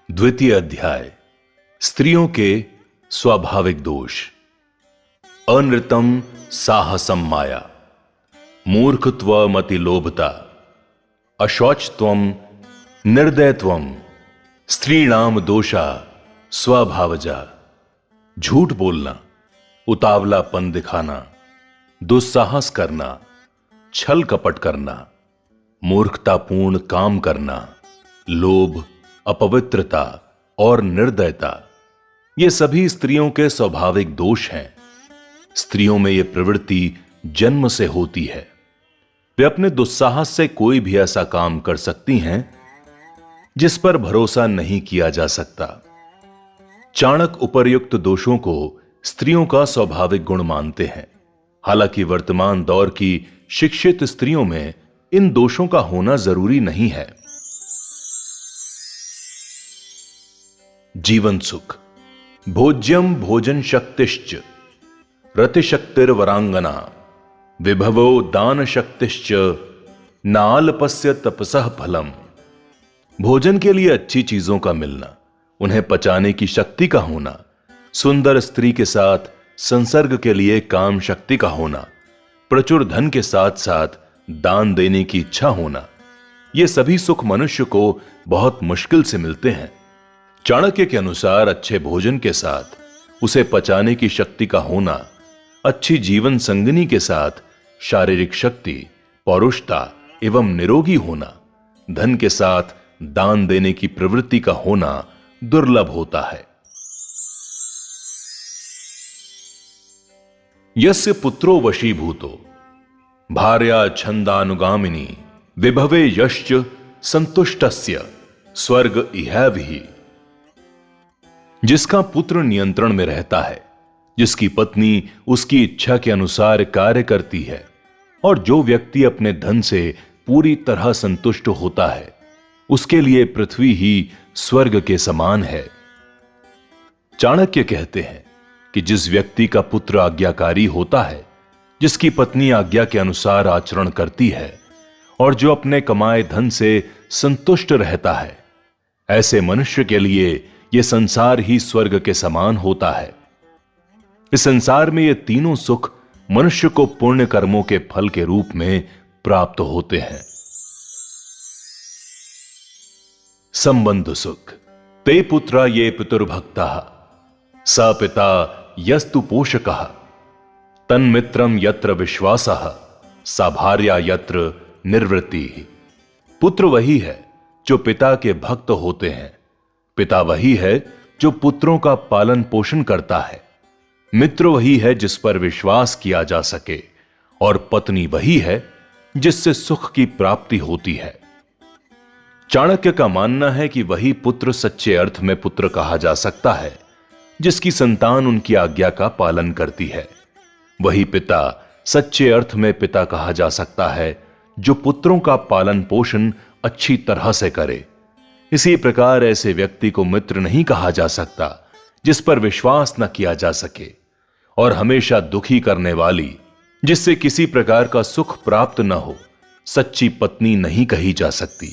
द्वितीय अध्याय स्त्रियों के स्वाभाविक दोष। अनृतम साहसम माया, मूर्खत्वमतिलोभता, अशौचत्वम, निर्दयत्वम, स्त्रीणाम दोषा स्वभावजा। झूठ बोलना, उतावलापन दिखाना, दुस्साहस करना, छल कपट करना, मूर्खतापूर्ण काम करना, लोभ, अपवित्रता और निर्दयता, ये सभी स्त्रियों के स्वाभाविक दोष हैं। स्त्रियों में यह प्रवृत्ति जन्म से होती है। वे अपने दुस्साहस से कोई भी ऐसा काम कर सकती हैं जिस पर भरोसा नहीं किया जा सकता। चाणक्य उपर्युक्त दोषों को स्त्रियों का स्वाभाविक गुण मानते हैं। हालांकि वर्तमान दौर की शिक्षित स्त्रियों में इन दोषों का होना जरूरी नहीं है। जीवन सुख। भोज्यम भोजन शक्तिश्च, रतिशक्तिर्वरांगना, विभवो दान शक्तिश्च, नाल्पस्य तपसः फलम। भोजन के लिए अच्छी चीजों का मिलना, उन्हें पचाने की शक्ति का होना, सुंदर स्त्री के साथ संसर्ग के लिए काम शक्ति का होना, प्रचुर धन के साथ साथ दान देने की इच्छा होना, ये सभी सुख मनुष्य को बहुत मुश्किल से मिलते हैं। चाणक्य के अनुसार अच्छे भोजन के साथ उसे पचाने की शक्ति का होना, अच्छी जीवन संगिनी के साथ शारीरिक शक्ति, पौरुषता एवं निरोगी होना, धन के साथ दान देने की प्रवृत्ति का होना दुर्लभ होता है। यस्य पुत्रो वशीभूतो, भार्या छंदानुगामिनी, विभवे यश्च संतुष्टस्य, स्वर्ग इहैवहि। जिसका पुत्र नियंत्रण में रहता है, जिसकी पत्नी उसकी इच्छा के अनुसार कार्य करती है, और जो व्यक्ति अपने धन से पूरी तरह संतुष्ट होता है, उसके लिए पृथ्वी ही स्वर्ग के समान है। चाणक्य कहते हैं कि जिस व्यक्ति का पुत्र आज्ञाकारी होता है, जिसकी पत्नी आज्ञा के अनुसार आचरण करती है, और जो अपने कमाए धन से संतुष्ट रहता है, ऐसे मनुष्य के लिए यह संसार ही स्वर्ग के समान होता है। इस संसार में ये तीनों सुख मनुष्य को पुण्य कर्मों के फल के रूप में प्राप्त होते हैं। संबंध सुख। ते पुत्रा ये पितुर्भक्ता, स पिता यस्तु पोषकः, तन्मित्रम यत्र विश्वासः, सा भार्या यत्र निर्वृत्ति। पुत्र वही है जो पिता के भक्त होते हैं, पिता वही है जो पुत्रों का पालन पोषण करता है, मित्र वही है जिस पर विश्वास किया जा सके, और पत्नी वही है जिससे सुख की प्राप्ति होती है। चाणक्य का मानना है कि वही पुत्र सच्चे अर्थ में पुत्र कहा जा सकता है जिसकी संतान उनकी आज्ञा का पालन करती है। वही पिता सच्चे अर्थ में पिता कहा जा सकता है जो पुत्रों का पालन पोषण अच्छी तरह से करे। इसी प्रकार ऐसे व्यक्ति को मित्र नहीं कहा जा सकता जिस पर विश्वास न किया जा सके, और हमेशा दुखी करने वाली, जिससे किसी प्रकार का सुख प्राप्त न हो, सच्ची पत्नी नहीं कही जा सकती।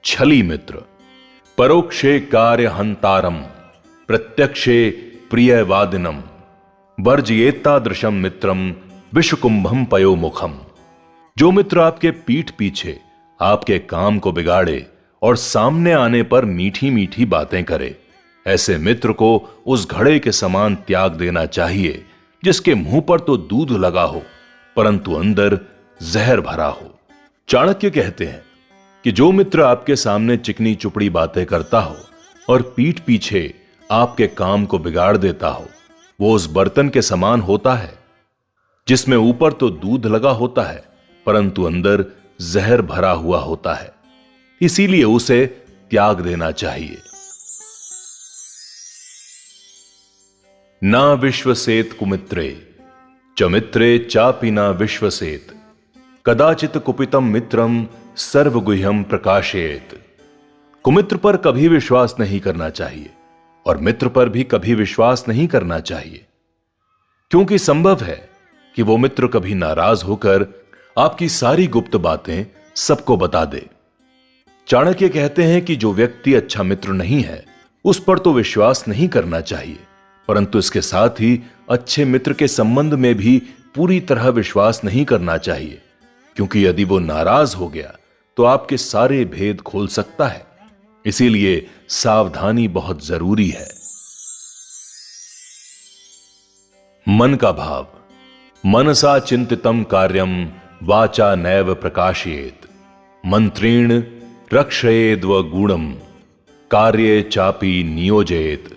छली मित्र। परोक्षे कार्य हंतारम, प्रत्यक्षे प्रियवादिनम, वर्जयेत्तादृशम मित्रम विषकुंभम पयोमुखम। जो मित्र आपके पीठ पीछे आपके काम को बिगाड़े और सामने आने पर मीठी मीठी बातें करे, ऐसे मित्र को उस घड़े के समान त्याग देना चाहिए जिसके मुंह पर तो दूध लगा हो परंतु अंदर जहर भरा हो। चाणक्य कहते हैं कि जो मित्र आपके सामने चिकनी चुपड़ी बातें करता हो और पीठ पीछे आपके काम को बिगाड़ देता हो, वो उस बर्तन के समान होता है जिसमें ऊपर तो दूध लगा होता है परंतु अंदर जहर भरा हुआ होता है। इसीलिए उसे त्याग देना चाहिए। ना विश्वसेत कुमित्रे च मित्रे चापि ना विश्वसेत, कदाचित कुपितम मित्रम सर्वगुह्यम प्रकाशेत। कुमित्र पर कभी विश्वास नहीं करना चाहिए और मित्र पर भी कभी विश्वास नहीं करना चाहिए, क्योंकि संभव है कि वो मित्र कभी नाराज होकर आपकी सारी गुप्त बातें सबको बता दे। चाणक्य कहते हैं कि जो व्यक्ति अच्छा मित्र नहीं है उस पर तो विश्वास नहीं करना चाहिए, परंतु इसके साथ ही अच्छे मित्र के संबंध में भी पूरी तरह विश्वास नहीं करना चाहिए, क्योंकि यदि वो नाराज हो गया तो आपके सारे भेद खोल सकता है। इसीलिए सावधानी बहुत जरूरी है। मन का भाव। मनसा चिंतितम कार्यम वाचा नैव प्रकाशयेत मंत्रेण रक्षयेद्व गुणम कार्ये चापि नियोजयेत।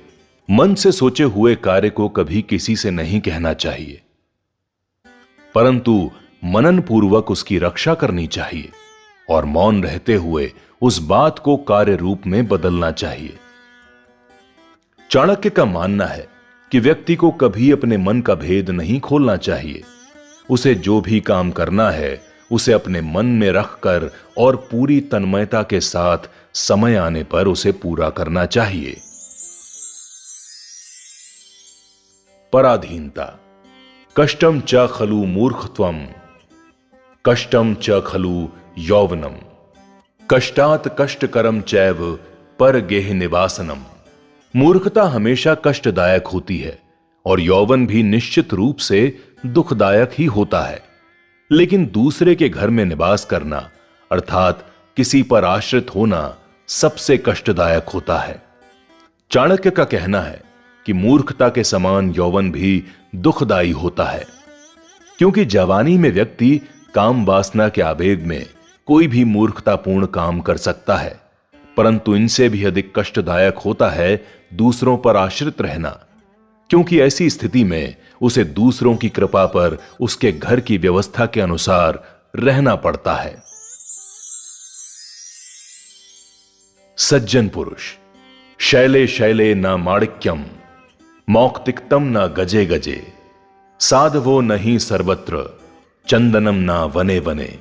मन से सोचे हुए कार्य को कभी किसी से नहीं कहना चाहिए, परंतु मनन पूर्वक उसकी रक्षा करनी चाहिए और मौन रहते हुए उस बात को कार्य रूप में बदलना चाहिए। चाणक्य का मानना है कि व्यक्ति को कभी अपने मन का भेद नहीं खोलना चाहिए। उसे जो भी काम करना है उसे अपने मन में रखकर और पूरी तन्मयता के साथ समय आने पर उसे पूरा करना चाहिए। पराधीनता। कष्टम च खलु मूर्खत्वम कष्टम च खलु यौवनम कष्टात कष्टकरम चैव पर गेह निवासनम। मूर्खता हमेशा कष्टदायक होती है और यौवन भी निश्चित रूप से दुखदायक ही होता है, लेकिन दूसरे के घर में निवास करना अर्थात किसी पर आश्रित होना सबसे कष्टदायक होता है। चाणक्य का कहना है कि मूर्खता के समान यौवन भी दुखदायी होता है, क्योंकि जवानी में व्यक्ति काम वासना के आवेग में कोई भी मूर्खतापूर्ण काम कर सकता है, परंतु इनसे भी अधिक कष्टदायक होता है दूसरों पर आश्रित रहना, क्योंकि ऐसी स्थिति में उसे दूसरों की कृपा पर उसके घर की व्यवस्था के अनुसार रहना पड़ता है। सज्जन पुरुष। शैले शैले न माणिक्यम मौक्तिक्तम न गजे गजे साधवो नहीं सर्वत्र चंदनम न वने वने।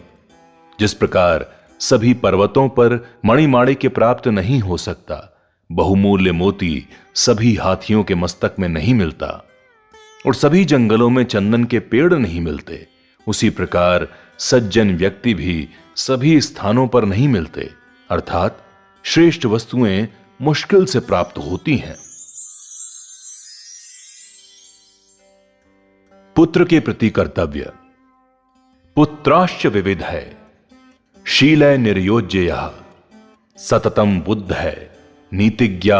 जिस प्रकार सभी पर्वतों पर मणिमाणिक्य प्राप्त नहीं हो सकता, बहुमूल्य मोती सभी हाथियों के मस्तक में नहीं मिलता और सभी जंगलों में चंदन के पेड़ नहीं मिलते, उसी प्रकार सज्जन व्यक्ति भी सभी स्थानों पर नहीं मिलते, अर्थात श्रेष्ठ वस्तुएं मुश्किल से प्राप्त होती हैं। पुत्र के प्रति कर्तव्य। पुत्राश्च विविध है शीलय निर्योज्य सततम बुद्ध है नीतिज्ञा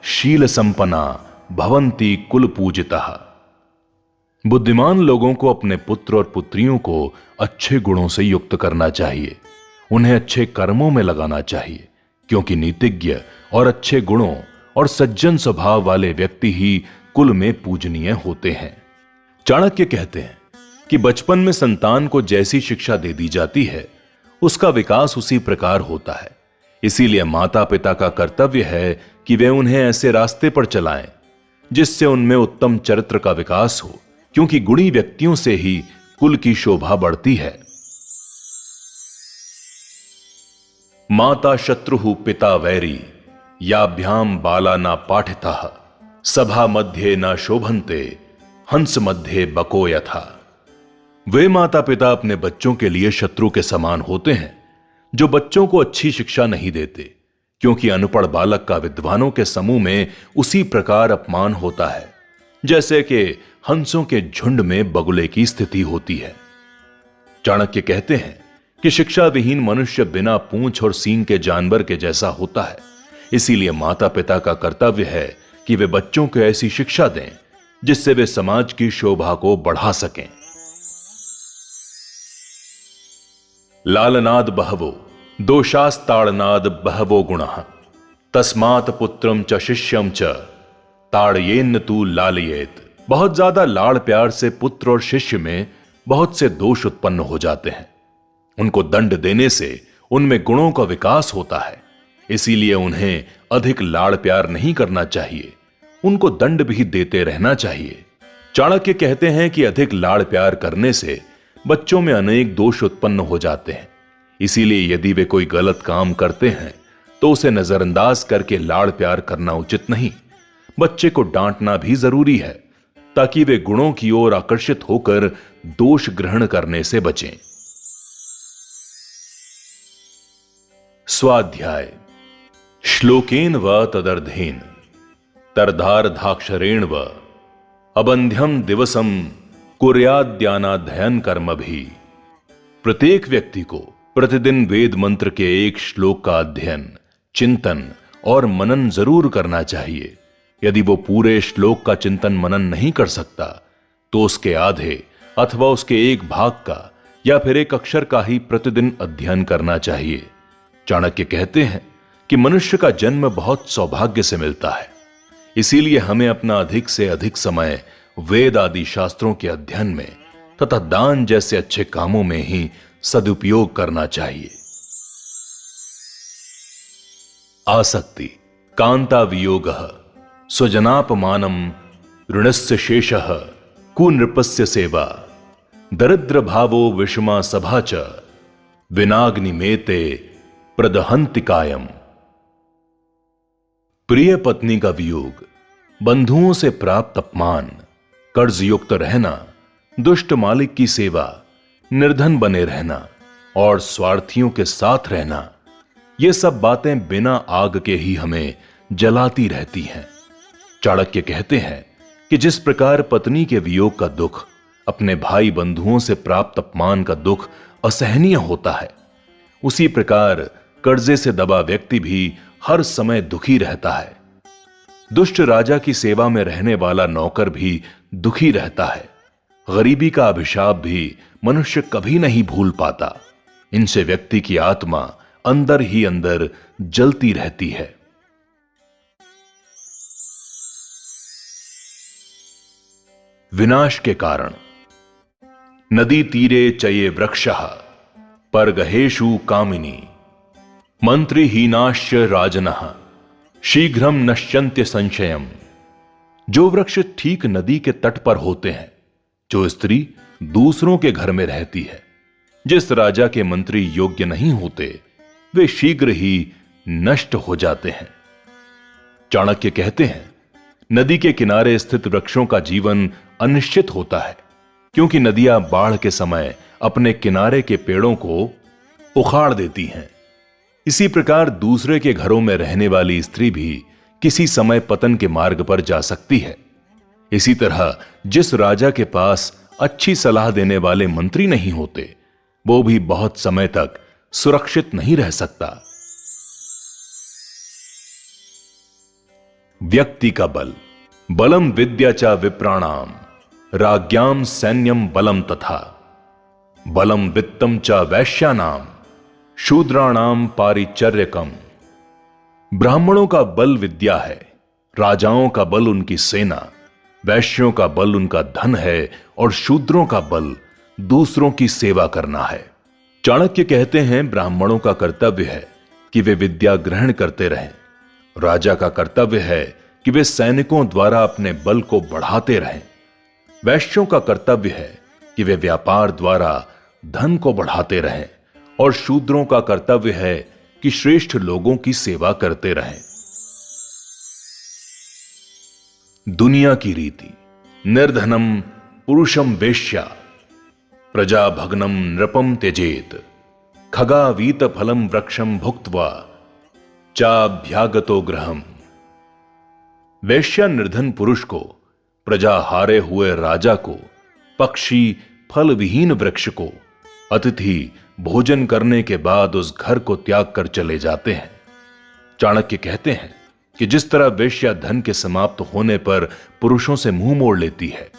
शील संपन्ना भवंती कुल पूजितः। बुद्धिमान लोगों को अपने पुत्र और पुत्रियों को अच्छे गुणों से युक्त करना चाहिए, उन्हें अच्छे कर्मों में लगाना चाहिए, क्योंकि नीतिज्ञ और अच्छे गुणों और सज्जन स्वभाव वाले व्यक्ति ही कुल में पूजनीय होते हैं। चाणक्य कहते हैं कि बचपन में संतान को जैसी शिक्षा दे दी जाती है उसका विकास उसी प्रकार होता है। इसीलिए माता पिता का कर्तव्य है कि वे उन्हें ऐसे रास्ते पर चलाएं जिससे उनमें उत्तम चरित्र का विकास हो, क्योंकि गुणी व्यक्तियों से ही कुल की शोभा बढ़ती है। माता शत्रुः पिता वैरी याभ्याम बाला न पाठितः सभा मध्य न शोभन्ते हंस मध्य बको यथा। वे माता पिता अपने बच्चों के लिए शत्रु के समान होते हैं जो बच्चों को अच्छी शिक्षा नहीं देते, क्योंकि अनपढ़ बालक का विद्वानों के समूह में उसी प्रकार अपमान होता है जैसे कि हंसों के झुंड में बगुले की स्थिति होती है। चाणक्य कहते हैं कि शिक्षा विहीन मनुष्य बिना पूंछ और सींग के जानवर के जैसा होता है। इसीलिए माता पिता का कर्तव्य है कि वे बच्चों को ऐसी शिक्षा दें जिससे वे समाज की शोभा को बढ़ा सकें। लालनाद बहवो दोषास्ताड़नाद बहवो गुणः तस्मात् पुत्रम च शिष्यम च ताड़येन्न तू लालयेत। बहुत ज्यादा लाड़ प्यार से पुत्र और शिष्य में बहुत से दोष उत्पन्न हो जाते हैं। उनको दंड देने से उनमें गुणों का विकास होता है, इसीलिए उन्हें अधिक लाड़ प्यार नहीं करना चाहिए, उनको दंड भी देते रहना चाहिए। चाणक्य कहते हैं कि अधिक लाड़ प्यार करने से बच्चों में अनेक दोष उत्पन्न हो जाते हैं। इसीलिए यदि वे कोई गलत काम करते हैं तो उसे नजरअंदाज करके लाड़ प्यार करना उचित नहीं। बच्चे को डांटना भी जरूरी है ताकि वे गुणों की ओर आकर्षित होकर दोष ग्रहण करने से बचें। स्वाध्याय। श्लोकेन व तदर्धेन तरधार्धाक्षरेण व अबंध्यम दिवसम कुर्याद्यानाध्ययन कर्म भी। प्रत्येक व्यक्ति को प्रतिदिन वेद मंत्र के एक श्लोक का अध्ययन, चिंतन और मनन जरूर करना चाहिए। यदि वो पूरे श्लोक का चिंतन मनन नहीं कर सकता तो उसके आधे अथवा उसके एक भाग का या फिर एक अक्षर का ही प्रतिदिन अध्ययन करना चाहिए। चाणक्य कहते हैं कि मनुष्य का जन्म बहुत सौभाग्य से मिलता है, इसीलिए हमें अपना अधिक से अधिक समय वेद आदि शास्त्रों के अध्ययन में तथा दान जैसे अच्छे कामों में ही सदुपयोग करना चाहिए। आसक्ति कांता वियोगः स्वजनापमानम ऋणस्य शेषः कुनृपस्य सेवा दरिद्र भावो विषमा सभा च विनाग्निमेते प्रदहन्ति कायम। प्रिय पत्नी का वियोग, बंधुओं से प्राप्त अपमान, कर्ज युक्त रहना, दुष्ट मालिक की सेवा, निर्धन बने रहना और स्वार्थियों के साथ रहना, ये सब बातें बिना आग के ही हमें जलाती रहती हैं। चाणक्य कहते हैं कि जिस प्रकार पत्नी के वियोग का दुख, अपने भाई बंधुओं से प्राप्त अपमान का दुख असहनीय होता है, उसी प्रकार कर्जे से दबा व्यक्ति भी हर समय दुखी रहता है। दुष्ट राजा की सेवा में रहने वाला नौकर भी दुखी रहता है। गरीबी का अभिशाप भी मनुष्य कभी नहीं भूल पाता। इनसे व्यक्ति की आत्मा अंदर ही अंदर जलती रहती है। विनाश के कारण। नदी तीरे चये वृक्षः परगहेषु कामिनी मंत्रिहीनाश्च राजनः शीघ्रम नश्यन्त्य संशयम। जो वृक्ष ठीक नदी के तट पर होते हैं, जो स्त्री दूसरों के घर में रहती है, जिस राजा के मंत्री योग्य नहीं होते, वे शीघ्र ही नष्ट हो जाते हैं। चाणक्य कहते हैं नदी के किनारे स्थित वृक्षों का जीवन अनिश्चित होता है, क्योंकि नदियां बाढ़ के समय अपने किनारे के पेड़ों को उखाड़ देती हैं। इसी प्रकार दूसरे के घरों में रहने वाली स्त्री भी किसी समय पतन के मार्ग पर जा सकती है। इसी तरह जिस राजा के पास अच्छी सलाह देने वाले मंत्री नहीं होते, वो भी बहुत समय तक सुरक्षित नहीं रह सकता। व्यक्ति का बल। बलम विद्या च विप्राणाम राज्ञाम सैन्यम बलम तथा बलम वित्तम च वैश्यानाम शूद्राणाम पारिचर्यकम। ब्राह्मणों का बल विद्या है, राजाओं का बल उनकी सेना, वैश्यों का बल उनका धन है और शूद्रों का बल दूसरों की सेवा करना है। चाणक्य कहते हैं ब्राह्मणों का कर्तव्य है कि वे विद्या ग्रहण करते रहें, राजा का कर्तव्य है कि वे सैनिकों द्वारा अपने बल को बढ़ाते रहें, वैश्यों का कर्तव्य है कि वे व्यापार द्वारा धन को बढ़ाते रहें और शूद्रों का कर्तव्य है कि श्रेष्ठ लोगों की सेवा करते रहें। दुनिया की रीति। निर्धनम पुरुषम वेश्या प्रजा भग्नम नृपम त्यजेत खगावीत फलम वृक्षम भुक्त्वा चाभ्यागतो गृहम। वेश्या निर्धन पुरुष को, प्रजा हारे हुए राजा को, पक्षी फल विहीन वृक्ष को, अतिथि भोजन करने के बाद उस घर को त्याग कर चले जाते हैं। चाणक्य कहते हैं कि जिस तरह वेश्या धन के समाप्त होने पर पुरुषों से मुंह मोड़ लेती है,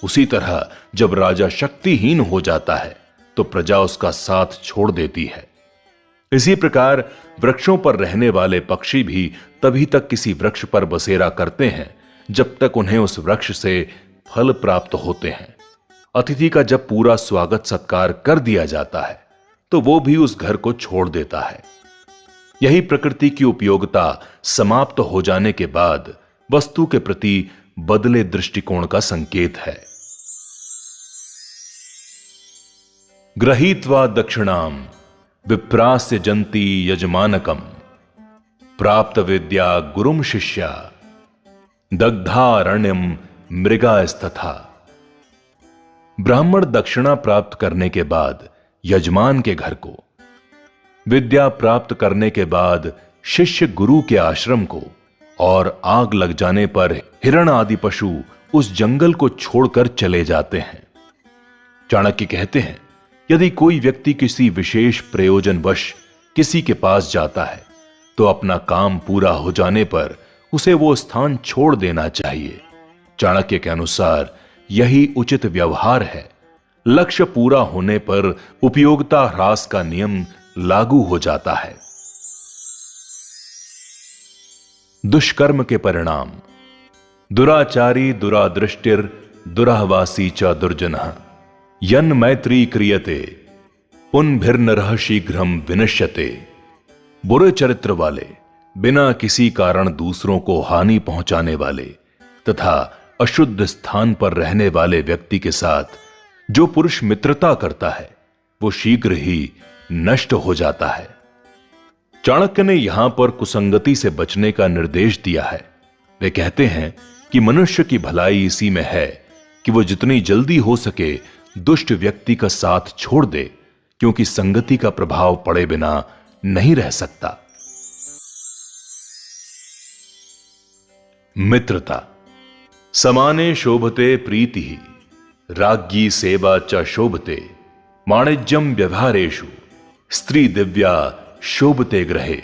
उसी तरह जब राजा शक्तिहीन हो जाता है तो प्रजा उसका साथ छोड़ देती है। इसी प्रकार वृक्षों पर रहने वाले पक्षी भी तभी तक किसी वृक्ष पर बसेरा करते हैं जब तक उन्हें उस वृक्ष से फल प्राप्त होते हैं। अतिथि का जब पूरा स्वागत सत्कार कर दिया जाता है तो वो भी उस घर को छोड़ देता है। यही प्रकृति की उपयोगिता समाप्त हो जाने के बाद वस्तु के प्रति बदले दृष्टिकोण का संकेत है। गृहीत्वा दक्षिणाम विप्रास्य जंती यजमानकम प्राप्त विद्या गुरुम शिष्या दग्धारण्यम मृगास्तथा। ब्राह्मण दक्षिणा प्राप्त करने के बाद यजमान के घर को, विद्या प्राप्त करने के बाद शिष्य गुरु के आश्रम को और आग लग जाने पर हिरण आदि पशु उस जंगल को छोड़कर चले जाते हैं। चाणक्य कहते हैं, यदि कोई व्यक्ति किसी विशेष प्रयोजनवश किसी के पास जाता है तो अपना काम पूरा हो जाने पर उसे वो स्थान छोड़ देना चाहिए। चाणक्य के अनुसार यही उचित व्यवहार है। लक्ष्य पूरा होने पर उपयोगिता ह्रास का नियम लागू हो जाता है। दुष्कर्म के परिणाम। दुराचारी दुरादृष्टिर दुराहवासी च दुर्जनः यन मैत्री क्रियते पुनभिर्नरः शीघ्रम विनश्यते। बुरे चरित्र वाले, बिना किसी कारण दूसरों को हानि पहुंचाने वाले तथा अशुद्ध स्थान पर रहने वाले व्यक्ति के साथ जो पुरुष मित्रता करता है वो शीघ्र ही नष्ट हो जाता है। चाणक्य ने यहां पर कुसंगति से बचने का निर्देश दिया है। वे कहते हैं कि मनुष्य की भलाई इसी में है कि वो जितनी जल्दी हो सके दुष्ट व्यक्ति का साथ छोड़ दे, क्योंकि संगति का प्रभाव पड़े बिना नहीं रह सकता। मित्रता। समाने शोभते प्रीति राज्ञी सेवा च शोभते वाणिज्यम व्यवहारेषु स्त्री दिव्या शोभते ग्रहे।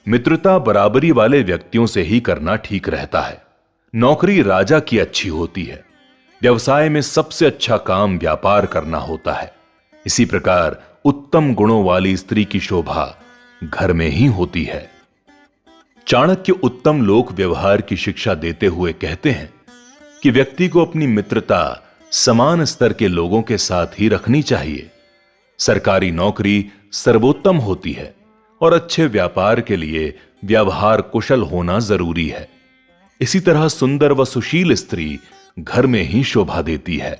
मित्रता बराबरी वाले व्यक्तियों से ही करना ठीक रहता है। नौकरी राजा की अच्छी होती है। व्यवसाय में सबसे अच्छा काम व्यापार करना होता है। इसी प्रकार उत्तम गुणों वाली स्त्री की शोभा घर में ही होती है। चाणक्य उत्तम लोक व्यवहार की शिक्षा देते हुए कहते हैं कि व्यक्ति को अपनी मित्रता समान स्तर के लोगों के साथ ही रखनी चाहिए। सरकारी नौकरी सर्वोत्तम होती है और अच्छे व्यापार के लिए व्यवहार कुशल होना जरूरी है। इसी तरह सुंदर व सुशील स्त्री घर में ही शोभा देती है।